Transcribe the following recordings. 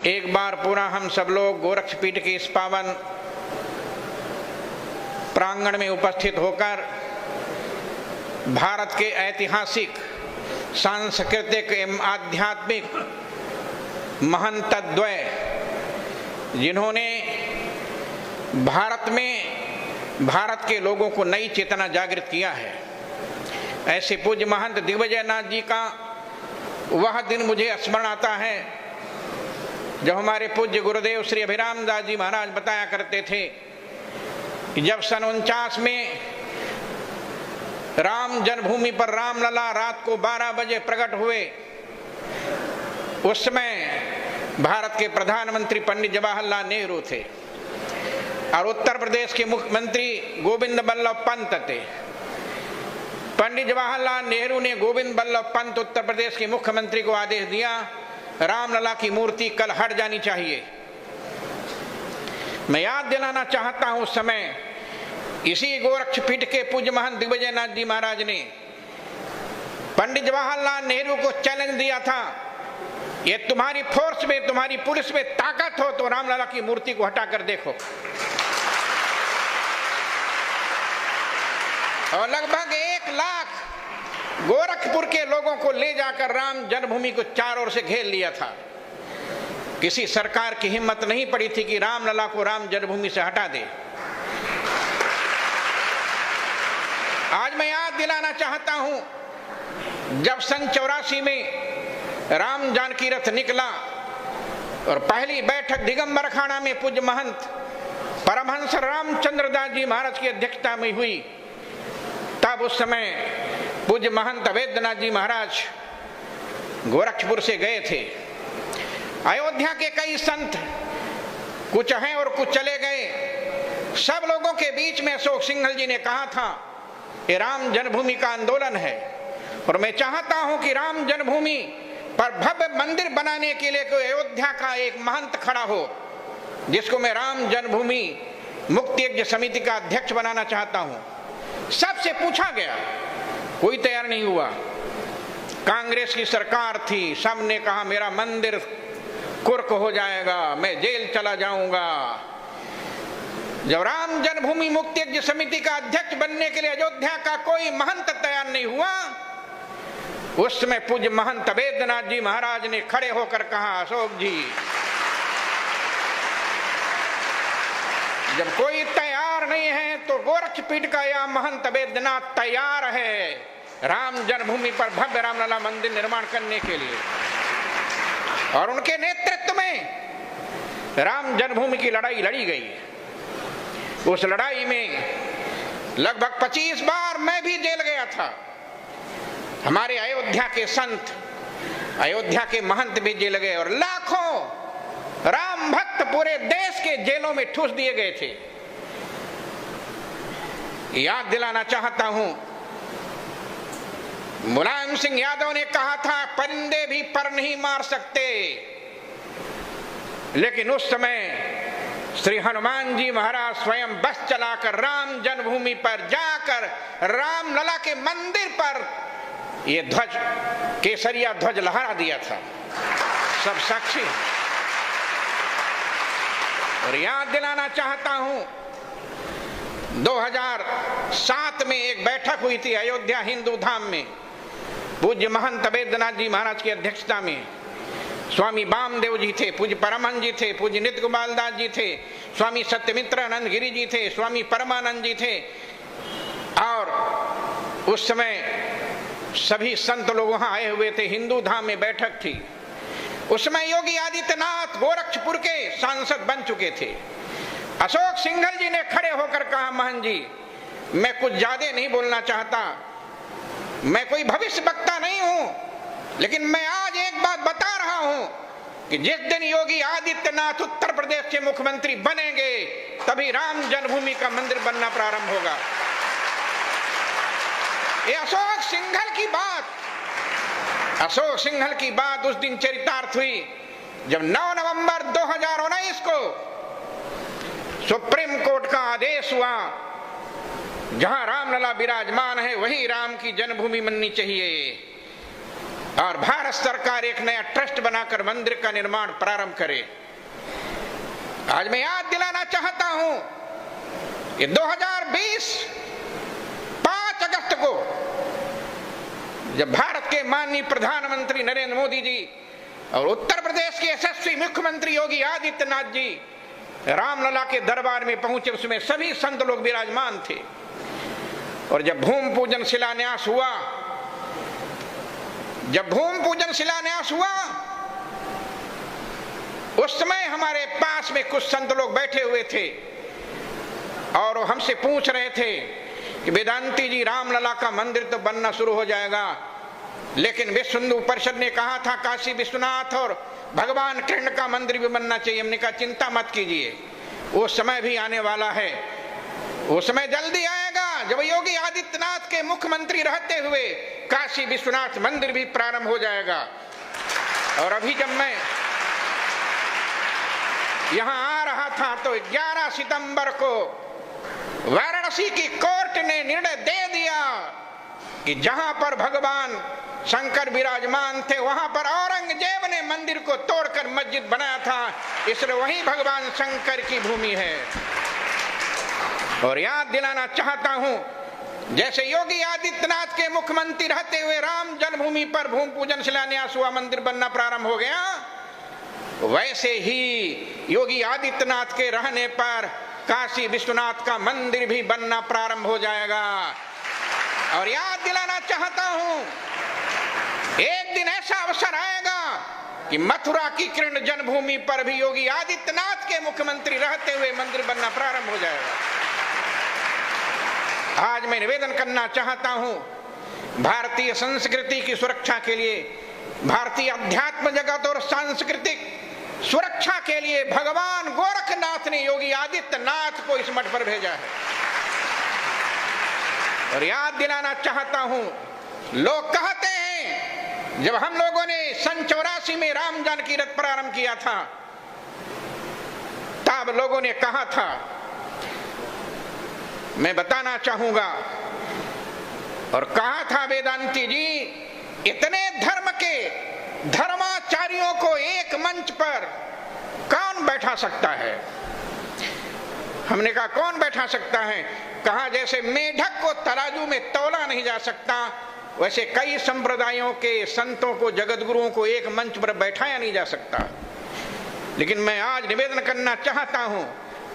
एक बार पुनः हम सब लोग गोरक्षपीठ के इस पावन प्रांगण में उपस्थित होकर भारत के ऐतिहासिक, सांस्कृतिक एवं आध्यात्मिक महंतद्वय, जिन्होंने भारत में भारत के लोगों को नई चेतना जागृत किया है, ऐसे पूज्य महंत दिग्विजय नाथ जी का वह दिन मुझे स्मरण आता है जब हमारे पूज्य गुरुदेव श्री अभिराम दास जी महाराज बताया करते थे कि जब सन 49 में राम जन्मभूमि पर रामलला रात को 12 बजे प्रकट हुए, उस समय भारत के प्रधानमंत्री पंडित जवाहरलाल नेहरू थे और उत्तर प्रदेश के मुख्यमंत्री गोविंद बल्लभ पंत थे। पंडित जवाहरलाल नेहरू ने गोविंद बल्लभ पंत उत्तर प्रदेश के मुख्यमंत्री को आदेश दिया, रामलला की मूर्ति कल हट जानी चाहिए। मैं याद दिलाना चाहता हूं, उस समय इसी गोरक्षपीठ के पूज्य महंत दिग्विजय नाथ जी महाराज ने पंडित जवाहरलाल नेहरू को चैलेंज दिया था, ये तुम्हारी फोर्स में, तुम्हारी पुलिस में ताकत हो तो रामलला की मूर्ति को हटाकर देखो। और लगभग 1 लाख गोरखपुर के लोगों को ले जाकर राम जन्मभूमि को चारों ओर से घेर लिया था। किसी सरकार की हिम्मत नहीं पड़ी थी कि रामलला को राम जन्मभूमि से हटा दे। आज मैं याद दिलाना चाहता हूं, जब सन 84 में राम जानकी रथ निकला और पहली बैठक दिगंबर अखाड़ा में पूज्य महंत परमहंस रामचंद्र दास जी महाराज की अध्यक्षता में हुई, तब उस समय पूज्य महंत अवैधनाथ जी महाराज गोरखपुर से गए थे। अयोध्या के कई संत, कुछ हैं और कुछ चले गए, सब लोगों के बीच में अशोक सिंघल जी ने कहा था ये राम जन्मभूमि का आंदोलन है और मैं चाहता हूं कि राम जन्मभूमि पर भव्य मंदिर बनाने के लिए कोई अयोध्या का एक महंत खड़ा हो, जिसको मैं राम जन्मभूमि मुक्ति यज्ञ समिति का अध्यक्ष बनाना चाहता हूं। सबसे पूछा गया, कोई तैयार नहीं हुआ। कांग्रेस की सरकार थी, सबने कहा मेरा मंदिर कुर्क हो जाएगा, मैं जेल चला जाऊंगा। जब राम जन्मभूमि मुक्ति यज्ञ समिति का अध्यक्ष बनने के लिए अयोध्या का कोई महंत तैयार नहीं हुआ, उस समय पूज्य महंत अवैधनाथ जी महाराज ने खड़े होकर कहा, अशोक जी, जब कोई तैयार नहीं है तो गोरक्षपीठ का यह महंत अवैधनाथ तैयार है राम जन्मभूमि पर भव्य रामलला मंदिर निर्माण करने के लिए। और उनके नेतृत्व में राम जन्मभूमि की लड़ाई लड़ी गई। उस लड़ाई में लगभग 25 बार मैं भी जेल गया था। हमारे अयोध्या के संत, अयोध्या के महंत भी जेल गए और लाखों राम भक्त पूरे देश के जेलों में ठूस दिए गए थे। याद दिलाना चाहता हूं, मुलायम सिंह यादव ने कहा था परिंदे भी पर नहीं मार सकते, लेकिन उस समय श्री हनुमान जी महाराज स्वयं बस चलाकर राम जन्मभूमि पर जाकर रामलला के मंदिर पर ये ध्वज, केसरिया ध्वज लहरा दिया था। सब साक्षी हैं। और याद दिलाना चाहता हूं, 2007 में एक बैठक हुई थी अयोध्या हिंदू धाम में, पूज्य महंत अवैधनाथ जी महाराज की अध्यक्षता में। स्वामी वामदेव जी थे, पूज्य परमहंस जी थे, पूज्य नित्य गोपाल दास जी थे, स्वामी सत्यमित्र आनंद गिरी जी थे, स्वामी परमानंद जी थे और उस समय सभी संत लोग वहां आए हुए थे। हिंदू धाम में बैठक थी। उस समय योगी आदित्यनाथ गोरखपुर के सांसद बन चुके थे। अशोक सिंघल जी ने खड़े होकर कहा, महंत जी, मैं कुछ ज्यादा नहीं बोलना चाहता, मैं कोई भविष्य वक्ता नहीं हूं, लेकिन मैं आज एक बात बता रहा हूं कि जिस दिन योगी आदित्यनाथ उत्तर प्रदेश के मुख्यमंत्री बनेंगे तभी राम जन्मभूमि का मंदिर बनना प्रारंभ होगा। ये अशोक सिंघल की बात, अशोक सिंघल की बात उस दिन चरितार्थ हुई जब 9 नवंबर 2019 को सुप्रीम कोर्ट का आदेश हुआ, जहां रामलला विराजमान है वही राम की जन्मभूमि बननी चाहिए। और भारत सरकार एक नया ट्रस्ट बनाकर मंदिर का निर्माण प्रारंभ करे। आज मैं याद दिलाना चाहता हूं कि 2020 5 अगस्त को जब भारत के माननीय प्रधानमंत्री नरेंद्र मोदी जी और उत्तर प्रदेश के यशस्वी मुख्यमंत्री योगी आदित्यनाथ जी रामलला के दरबार में पहुंचे, उसमें सभी संत लोग विराजमान थे। और जब भूमि पूजन शिलान्यास हुआ, उस समय हमारे पास में कुछ संत लोग बैठे हुए थे और हमसे पूछ रहे थे कि वेदांती जी, रामलला का मंदिर तो बनना शुरू हो जाएगा, लेकिन विश्व हिंदू परिषद ने कहा था काशी विश्वनाथ और भगवान कृष्ण का मंदिर भी बनना चाहिए। हमने कहा चिंता मत कीजिए, वो समय भी आने वाला है, वो समय जल्दी आएगा जब योगी आदित्यनाथ के मुख्यमंत्री रहते हुए काशी विश्वनाथ मंदिर भी प्रारंभ हो जाएगा। और अभी जब मैं यहां आ रहा था तो 11 सितंबर को वाराणसी की कोर्ट ने निर्णय दे दिया कि जहां पर भगवान शंकर विराजमान थे वहां पर औरंगजेब ने मंदिर को तोड़कर मस्जिद बनाया था, इसलिए वही भगवान शंकर की भूमि है। और याद दिलाना चाहता हूं, जैसे योगी आदित्यनाथ के मुख्यमंत्री रहते हुए राम जन्मभूमि पर भूमि पूजन शिलान्यास हुआ, मंदिर बनना प्रारंभ हो गया, वैसे ही योगी आदित्यनाथ के रहने पर काशी विश्वनाथ का मंदिर भी बनना प्रारंभ हो जाएगा। और याद दिलाना चाहता हूं, एक दिन ऐसा अवसर आएगा कि मथुरा की कृष्ण जन्मभूमि पर भी योगी आदित्यनाथ के मुख्यमंत्री रहते हुए मंदिर बनना प्रारंभ हो जाएगा। आज मैं निवेदन करना चाहता हूं, भारतीय संस्कृति की सुरक्षा के लिए, भारतीय अध्यात्म जगत और सांस्कृतिक सुरक्षा के लिए भगवान गोरखनाथ ने योगी आदित्यनाथ को इस मठ पर भेजा है। और याद दिलाना चाहता हूं, लोग कहते हैं जब हम लोगों ने सन 84 में राम जानकी रथ प्रारंभ किया था, तब लोगों ने कहा था, मैं बताना चाहूंगा और कहा था, वेदांती जी, इतने धर्म के धर्माचार्यों को एक मंच पर कौन बैठा सकता है? हमने कहा कौन बैठा सकता है? कहा जैसे मेढक को तराजू में तौला नहीं जा सकता, वैसे कई संप्रदायों के संतों को, जगत गुरुओं को एक मंच पर बैठाया नहीं जा सकता। लेकिन मैं आज निवेदन करना चाहता हूं,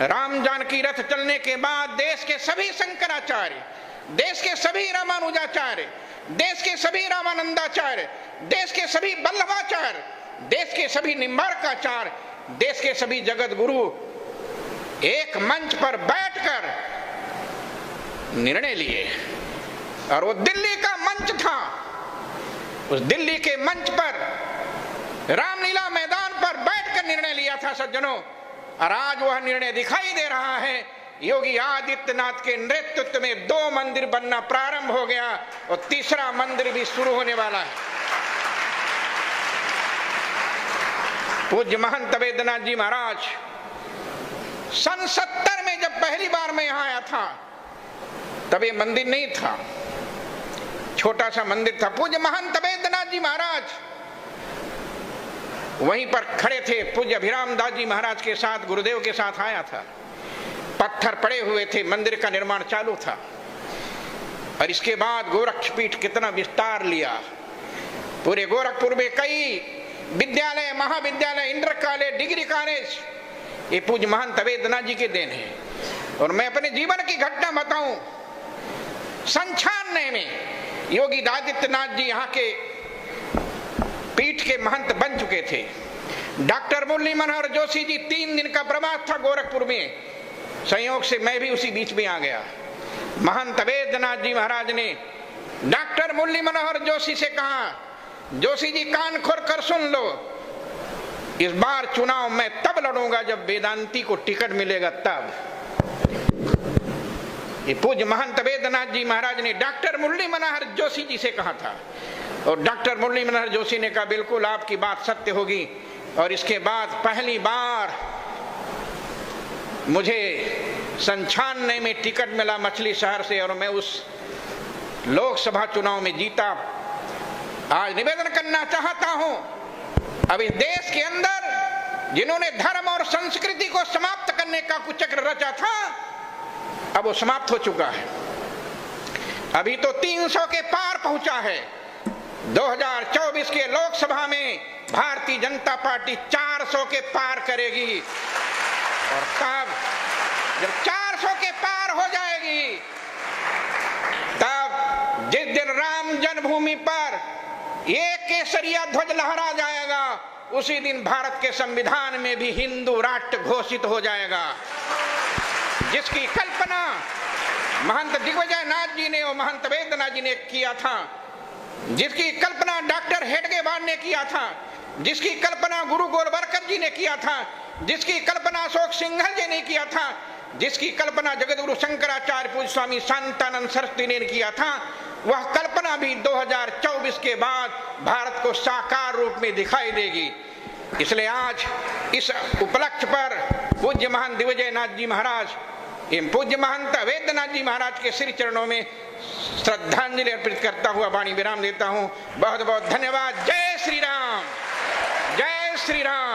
राम जानकी रथ चलने के बाद देश के सभी शंकराचार्य, देश के सभी रामानुजाचार्य, देश के सभी रामानंदाचार्य, देश के सभी वल्लभाचार्य, देश के सभी निम्बार्काचार्य, देश के सभी जगत गुरु एक मंच पर बैठकर निर्णय लिए। और वो दिल्ली का मंच था, उस दिल्ली के मंच पर रामलीला मैदान पर बैठकर निर्णय लिया था सज्जनों। और आज वह निर्णय दिखाई दे रहा है, योगी आदित्यनाथ के नेतृत्व में 2 मंदिर बनना प्रारंभ हो गया और तीसरा मंदिर भी शुरू होने वाला है। पूज्य महंत वेदनाथ जी महाराज सन 70 में जब पहली बार मैं यहां आया था, तब ये मंदिर नहीं था, छोटा सा मंदिर था। पूज्य महंत वेदनाथ जी महाराज वहीं पर खड़े थे, पूज्य अभिराम दास जी महाराज के साथ, गुरुदेव के साथ आया था। पत्थर पड़े हुए थे, मंदिर का निर्माण चालू था। और इसके बाद गोरक्षपीठ कितना विस्तार लिया, पूरे गोरखपुर में कई विद्यालय, महाविद्यालय, इंटर कॉलेज, डिग्री कॉलेज, ये पूज्य महंत वेदनाथ जी के देन है। और मैं अपने जीवन की घटना बताऊं, सन 96 में योगी आदित्यनाथ जी यहाँ के पीठ के महंत बन चुके थे। डॉक्टर मुरली मनोहर जोशी जी 3 दिन का प्रवास था गोरखपुर में, संयोग से मैं भी उसी बीच में आ गया। महंत वेदनाथ जी महाराज ने डॉक्टर मुरली मनोहर जोशी से कहा, जोशी जी कान खोल कर सुन लो, इस बार चुनाव मैं तब लड़ूंगा जब वेदांती को टिकट मिलेगा तब। ये पूज्य महंत वेदनाथ जी महाराज ने डॉक्टर मुरली मनोहर जोशी जी से कहा था। और डॉक्टर मुरली मनोहर जोशी ने कहा बिल्कुल आपकी बात सत्य होगी। और इसके बाद पहली बार मुझे सन 96 में टिकट मिला मछली शहर से, और मैं उस लोकसभा चुनाव में जीता। आज निवेदन करना चाहता हूं, अभी देश के अंदर जिन्होंने धर्म और संस्कृति को समाप्त करने का कुचक्र रचा था, अब वो समाप्त हो चुका है। अभी तो 300 के पार पहुंचा है। 2024 के लोकसभा में भारतीय जनता पार्टी 400 के पार करेगी, और तब जब 400 के पार हो जाएगी, तब जिस दिन राम जन्मभूमि पर एक केसरिया ध्वज लहरा जाएगा, उसी दिन भारत के संविधान में भी हिंदू राष्ट्र घोषित हो जाएगा, जिसकी कल्पना महंत दिग्विजय नाथ जी ने और महंत वेदनाथ जी ने किया था, जिसकी कल्पना डॉक्टर हेडगेवार ने किया था, जिसकी कल्पना गुरु गोलवलकर जी ने किया था, जिसकी कल्पना अशोक सिंघल जी ने किया था, जिसकी कल्पना जगतगुरु शंकराचार्य पूज्य स्वामी शांतानंद सरस्वती ने किया था, वह कल्पना भी 2024 के बाद भारत को साकार रूप में दिखाई देगी। इसलिए आज इस उपलक्ष्य पर पूज्य महंत दिग्विजय नाथ जी महाराज एवं पूज्य महंत वेदनाथ जी महाराज के श्री चरणों में श्रद्धांजलि अर्पित करता हुआ वाणी विराम देता हूं। बहुत बहुत धन्यवाद। जय श्री राम, जय श्री राम।